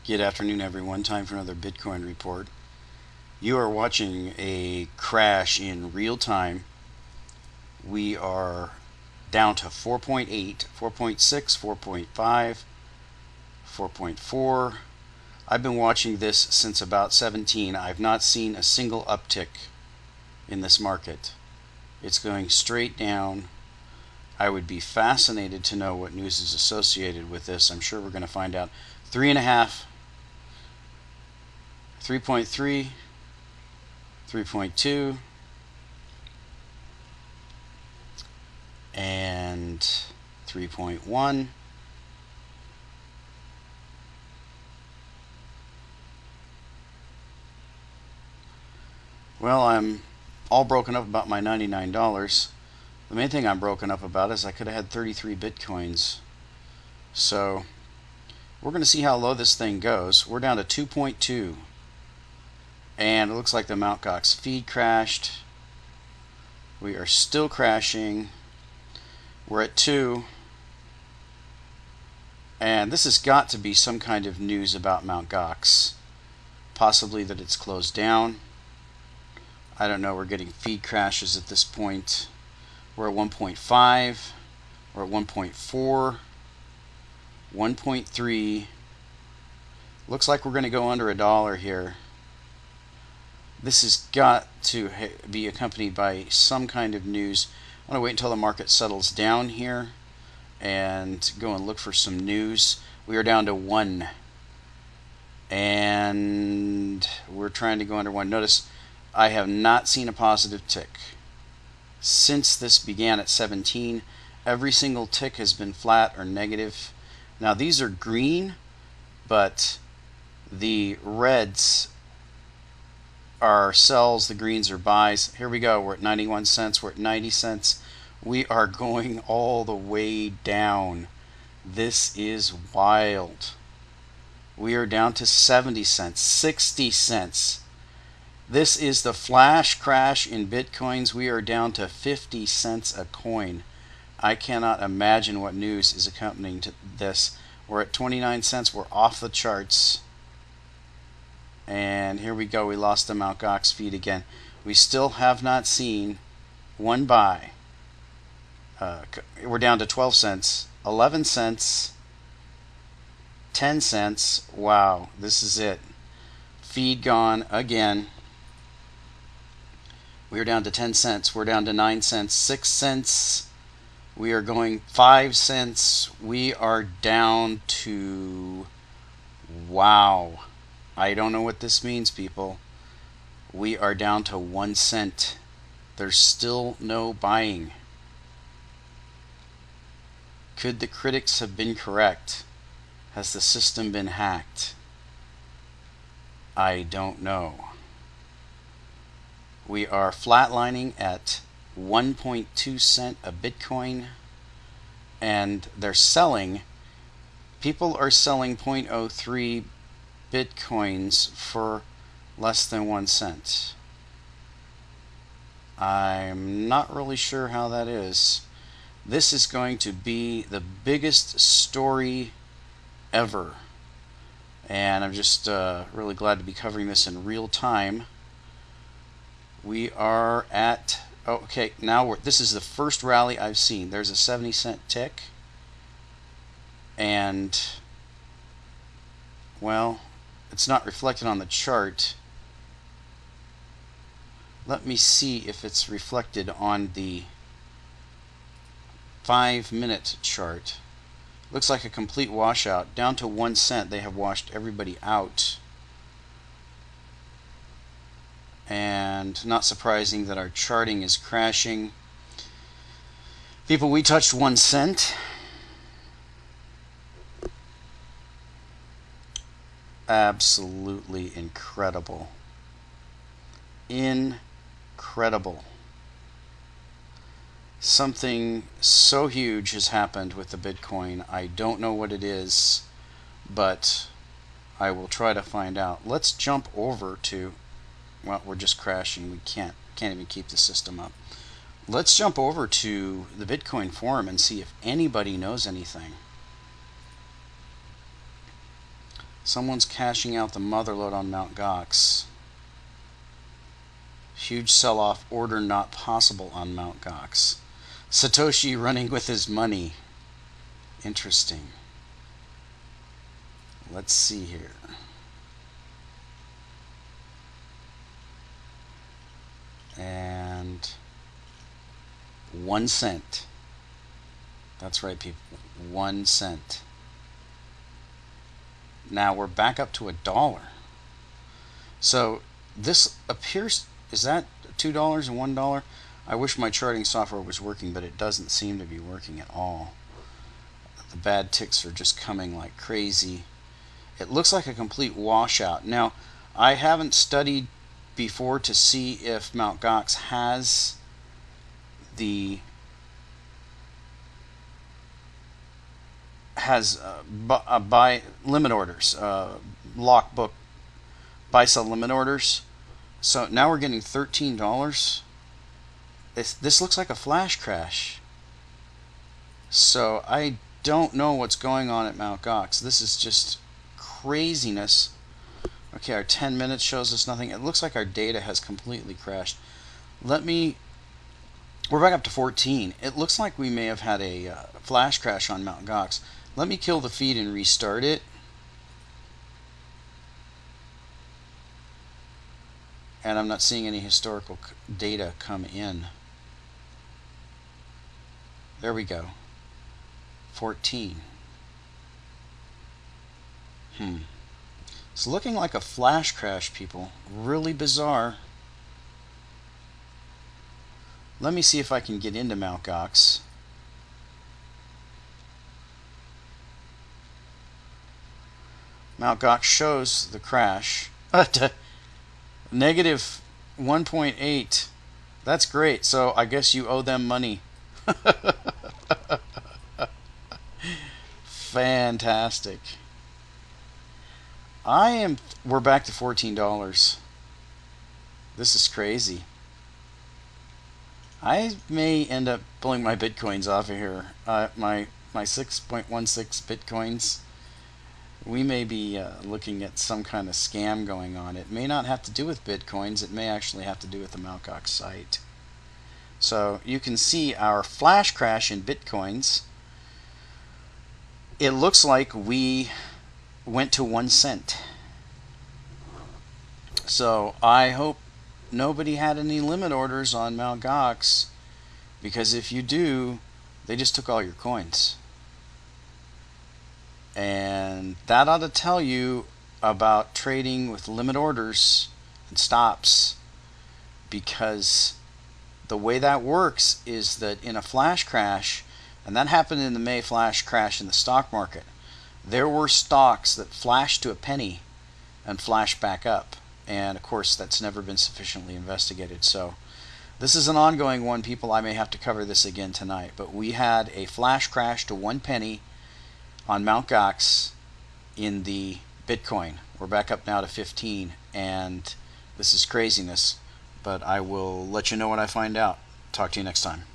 Good afternoon, everyone. Time for another Bitcoin report. You are watching a crash in real time. We are down to 4.8, 4.6, 4.5, 4.4. I've been watching this since about 17. I've not seen a single uptick in this market. It's going straight down. I would be fascinated to know what news is associated with this. I'm sure we're going to find out. 3.5, 3.3, 3.2, and 3.1. Well, I'm all broken up about my $99. The main thing I'm broken up about is I could have had 33 Bitcoins. So we're going to see how low this thing goes. We're down to 2.2. And it looks like the Mt. Gox feed crashed. We are still crashing. We're at 2. And this has got to be some kind of news about Mt. Gox. Possibly that it's closed down. I don't know. We're getting feed crashes at this point. We're at 1.5. We're at 1.4. 1.3. Looks like we're going to go under $1 here. This has got to be accompanied by some kind of news. I'm going to wait until the market settles down here and go and look for some news. We are down to 1. And we're trying to go under 1. Notice I have not seen a positive tick. Since this began at 17, every single tick has been flat or negative. Now these are green, but the reds are sells, the greens are buys. Here we go. We're at 91 cents. We're at 90 cents. We are going all the way down. This is wild. We are down to 70 cents, 60 cents. This is the flash crash in Bitcoins. We are down to 50 cents a coin. I cannot imagine what news is accompanying to this. We're at 29 cents. We're off the charts. And here we go. We lost the Mt. Gox feed again. We still have not seen one buy. We're down to 12 cents, 11 cents, 10 cents. Wow, this is it. Feed gone again. We are down to 10 cents. We're down to 9 cents, 6 cents. We are going 5 cents. We are down to, wow. I don't know what this means, people. We are down to 1 cent. There's still no buying. Could the critics have been correct? Has the system been hacked? I don't know. We are flatlining at 1.2 cent a Bitcoin, and they're selling. People are selling 0.03 Bitcoins for less than 1 cent. I'm not really sure how that is. This is going to be the biggest story ever, and I'm just really glad to be covering this in real time. We are at, okay, now this is the first rally I've seen. There's a 70-cent tick, and well, it's not reflected on the chart. Let me see if it's reflected on the 5-minute chart. Looks like a complete washout. Down to 1 cent, they have washed everybody out. And not surprising that our charting is crashing. People, we touched 1 cent. Absolutely incredible. Incredible. Something so huge has happened with the Bitcoin. I don't know what it is, but I will try to find out. Let's jump over to, well, we're just crashing. We can't even keep the system up. Let's jump over to the Bitcoin forum and see if anybody knows anything. Someone's cashing out the motherload on Mt. Gox. Huge sell-off, order not possible on Mt. Gox. Satoshi running with his money. Interesting. Let's see here. And 1 cent. That's right, people. 1 cent. Now we're back up to $1. So this appears, is that $2 and $1? I wish my charting software was working, but it doesn't seem to be working at all. The bad ticks are just coming like crazy. It looks like a complete washout. Now, I haven't studied before to see if Mt. Gox has the buy limit orders, lockbook buy sell limit orders. So now we're getting $13. This looks like a flash crash. So I don't know what's going on at Mt. Gox. This is just craziness. Okay, our 10 minutes shows us nothing. It looks like our data has completely crashed. We're back up to 14. It looks like we may have had a flash crash on Mt. Gox. Let me kill the feed and restart it. And I'm not seeing any historical data come in. There we go. 14. It's looking like a flash crash, people. Really bizarre. Let me see if I can get into Mt. Gox. Mt. Gox shows the crash. Negative 1.8. That's great. So I guess you owe them money. Fantastic. We're back to $14. This is crazy. I may end up pulling my bitcoins off of here. My 6.16 bitcoins. We may be looking at some kind of scam going on. It may not have to do with bitcoins. It may actually have to do with the Mt. Gox site. So you can see our flash crash in bitcoins. It looks like we went to 1 cent. So I hope nobody had any limit orders on Mt. Gox, because if you do, they just took all your coins. And that ought to tell you about trading with limit orders and stops, because the way that works is that in a flash crash, and that happened in the May flash crash in the stock market, there were stocks that flashed to a penny and flashed back up. And of course, that's never been sufficiently investigated. So this is an ongoing one, people. I may have to cover this again tonight. But we had a flash crash to 1 penny on Mt. Gox in the Bitcoin. We're back up now to 15, and this is craziness. But I will let you know when I find out. Talk to you next time.